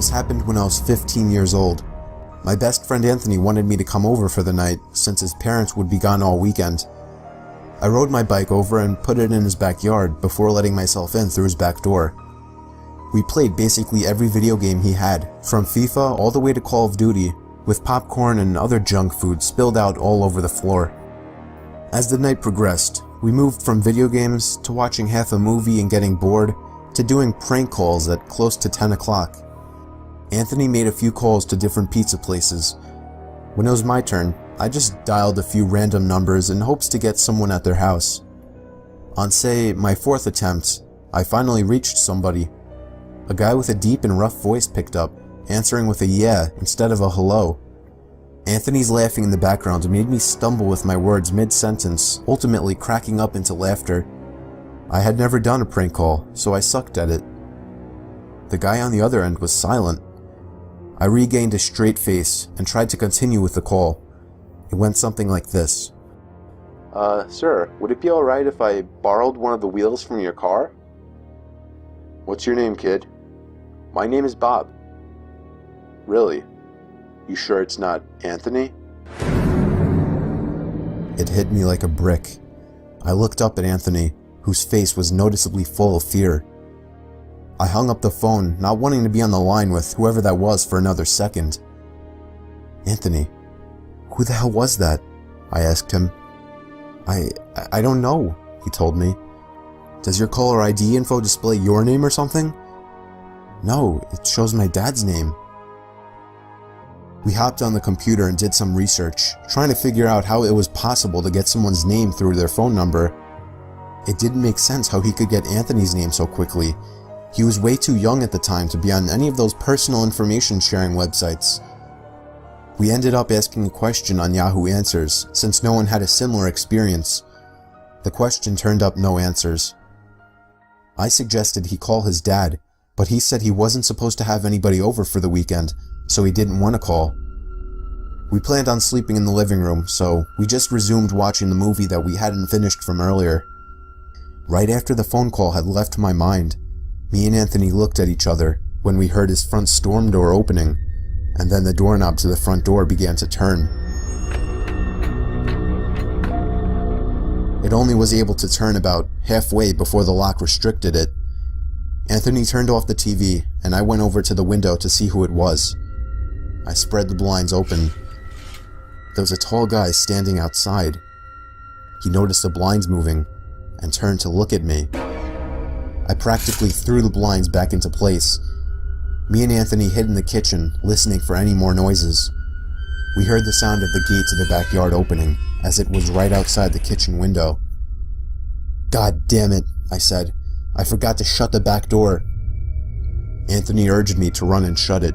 This happened when I was 15 years old. My best friend Anthony wanted me to come over for the night since his parents would be gone all weekend. I rode my bike over and put it in his backyard before letting myself in through his back door. We played basically every video game he had, from FIFA all the way to Call of Duty, with popcorn and other junk food spilled out all over the floor. As the night progressed, we moved from video games to watching half a movie and getting bored to doing prank calls at close to 10 o'clock. Anthony made a few calls to different pizza places. When it was my turn, I just dialed a few random numbers in hopes to get someone at their house. On, say, my fourth attempt, I finally reached somebody. A guy with a deep and rough voice picked up, answering with a yeah instead of a hello. Anthony's laughing in the background made me stumble with my words mid-sentence, ultimately cracking up into laughter. I had never done a prank call, so I sucked at it. The guy on the other end was silent. I regained a straight face and tried to continue with the call. It went something like this. Sir, would it be alright if I borrowed one of the wheels from your car? What's your name, kid? My name is Bob. Really? You sure it's not Anthony? It hit me like a brick. I looked up at Anthony, whose face was noticeably full of fear. I hung up the phone, not wanting to be on the line with whoever that was for another second. Anthony, who the hell was that? I asked him. I don't know, he told me. Does your caller ID info display your name or something? No, it shows my dad's name. We hopped on the computer and did some research, trying to figure out how it was possible to get someone's name through their phone number. It didn't make sense how he could get Anthony's name so quickly. He was way too young at the time to be on any of those personal information sharing websites. We ended up asking a question on Yahoo Answers, since no one had a similar experience. The question turned up no answers. I suggested he call his dad, but he said he wasn't supposed to have anybody over for the weekend, so he didn't want to call. We planned on sleeping in the living room, so we just resumed watching the movie that we hadn't finished from earlier. Right after the phone call had left my mind, me and Anthony looked at each other when we heard his front storm door opening, and then the doorknob to the front door began to turn. It only was able to turn about halfway before the lock restricted it. Anthony turned off the TV, and I went over to the window to see who it was. I spread the blinds open. There was a tall guy standing outside. He noticed the blinds moving, and turned to look at me. I practically threw the blinds back into place. Me and Anthony hid in the kitchen, listening for any more noises. We heard the sound of the gate to the backyard opening, as it was right outside the kitchen window. "God damn it," I said. "I forgot to shut the back door." Anthony urged me to run and shut it.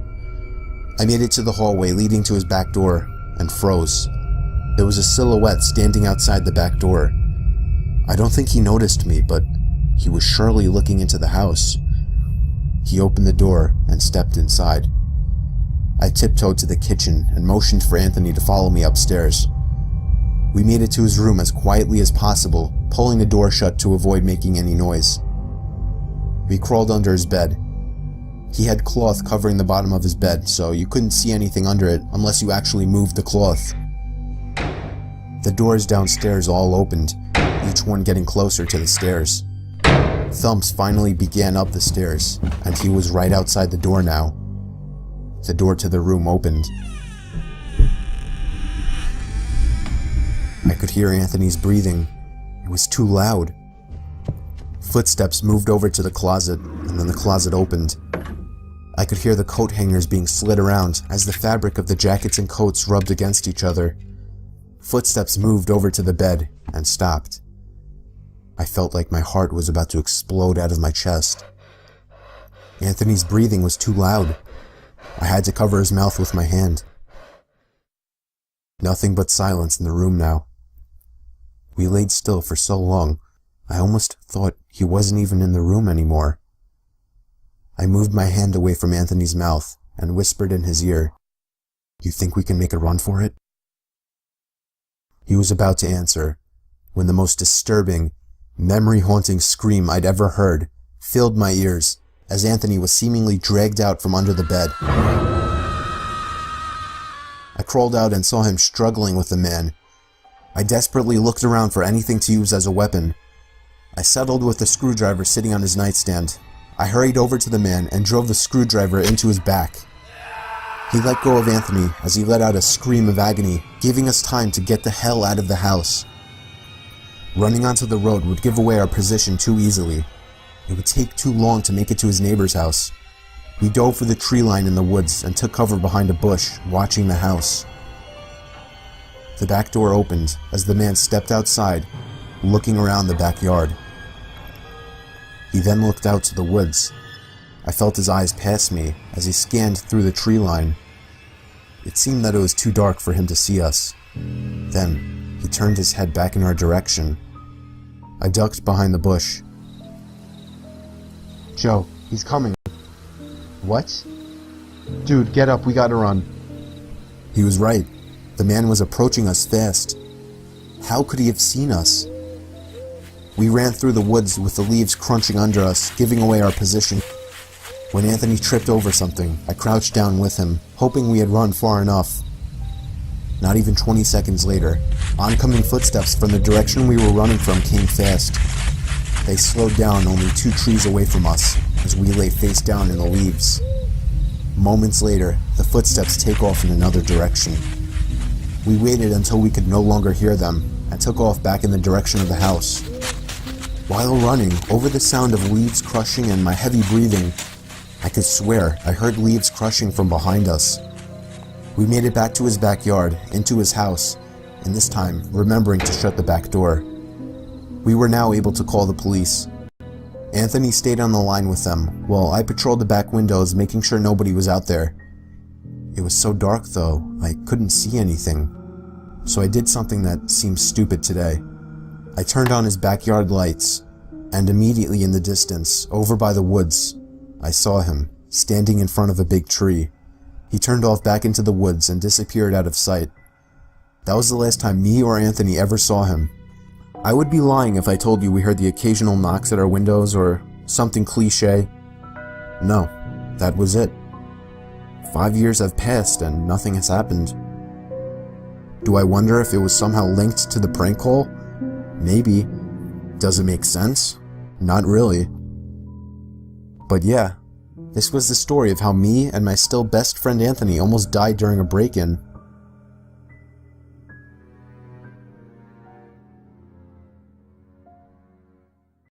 I made it to the hallway leading to his back door, and froze. There was a silhouette standing outside the back door. I don't think he noticed me, but he was surely looking into the house. He opened the door and stepped inside. I tiptoed to the kitchen and motioned for Anthony to follow me upstairs. We made it to his room as quietly as possible, pulling the door shut to avoid making any noise. We crawled under his bed. He had cloth covering the bottom of his bed, so you couldn't see anything under it unless you actually moved the cloth. The doors downstairs all opened, each one getting closer to the stairs. Thumps finally began up the stairs, and he was right outside the door now. The door to the room opened. I could hear Anthony's breathing. It was too loud. Footsteps moved over to the closet, and then the closet opened. I could hear the coat hangers being slid around as the fabric of the jackets and coats rubbed against each other. Footsteps moved over to the bed and stopped. I felt like my heart was about to explode out of my chest. Anthony's breathing was too loud. I had to cover his mouth with my hand. Nothing but silence in the room now. We laid still for so long, I almost thought he wasn't even in the room anymore. I moved my hand away from Anthony's mouth and whispered in his ear, "You think we can make a run for it?" He was about to answer when the most disturbing, memory-haunting scream I'd ever heard filled my ears as Anthony was seemingly dragged out from under the bed. I crawled out and saw him struggling with the man. I desperately looked around for anything to use as a weapon. I settled with the screwdriver sitting on his nightstand. I hurried over to the man and drove the screwdriver into his back. He let go of Anthony as he let out a scream of agony, giving us time to get the hell out of the house. Running onto the road would give away our position too easily. It would take too long to make it to his neighbor's house. We dove for the tree line in the woods and took cover behind a bush, watching the house. The back door opened as the man stepped outside, looking around the backyard. He then looked out to the woods. I felt his eyes pass me as he scanned through the tree line. It seemed that it was too dark for him to see us. Then, he turned his head back in our direction. I ducked behind the bush. Joe, he's coming. What? Dude, get up, we gotta run. He was right. The man was approaching us fast. How could he have seen us? We ran through the woods with the leaves crunching under us, giving away our position. When Anthony tripped over something, I crouched down with him, hoping we had run far enough. Not even 20 seconds later, oncoming footsteps from the direction we were running from came fast. They slowed down only 2 trees away from us, as we lay face down in the leaves. Moments later, the footsteps take off in another direction. We waited until we could no longer hear them, and took off back in the direction of the house. While running, over the sound of leaves crushing and my heavy breathing, I could swear I heard leaves crushing from behind us. We made it back to his backyard, into his house, and this time remembering to shut the back door. We were now able to call the police. Anthony stayed on the line with them, while I patrolled the back windows, making sure nobody was out there. It was so dark though, I couldn't see anything. So I did something that seems stupid today. I turned on his backyard lights, and immediately in the distance, over by the woods, I saw him, standing in front of a big tree. He turned off back into the woods and disappeared out of sight. That was the last time me or Anthony ever saw him. I would be lying if I told you we heard the occasional knocks at our windows or something cliche. No, that was it. 5 years have passed and nothing has happened. Do I wonder if it was somehow linked to the prank call? Maybe. Does it make sense? Not really. But yeah, this was the story of how me and my still best friend Anthony almost died during a break-in.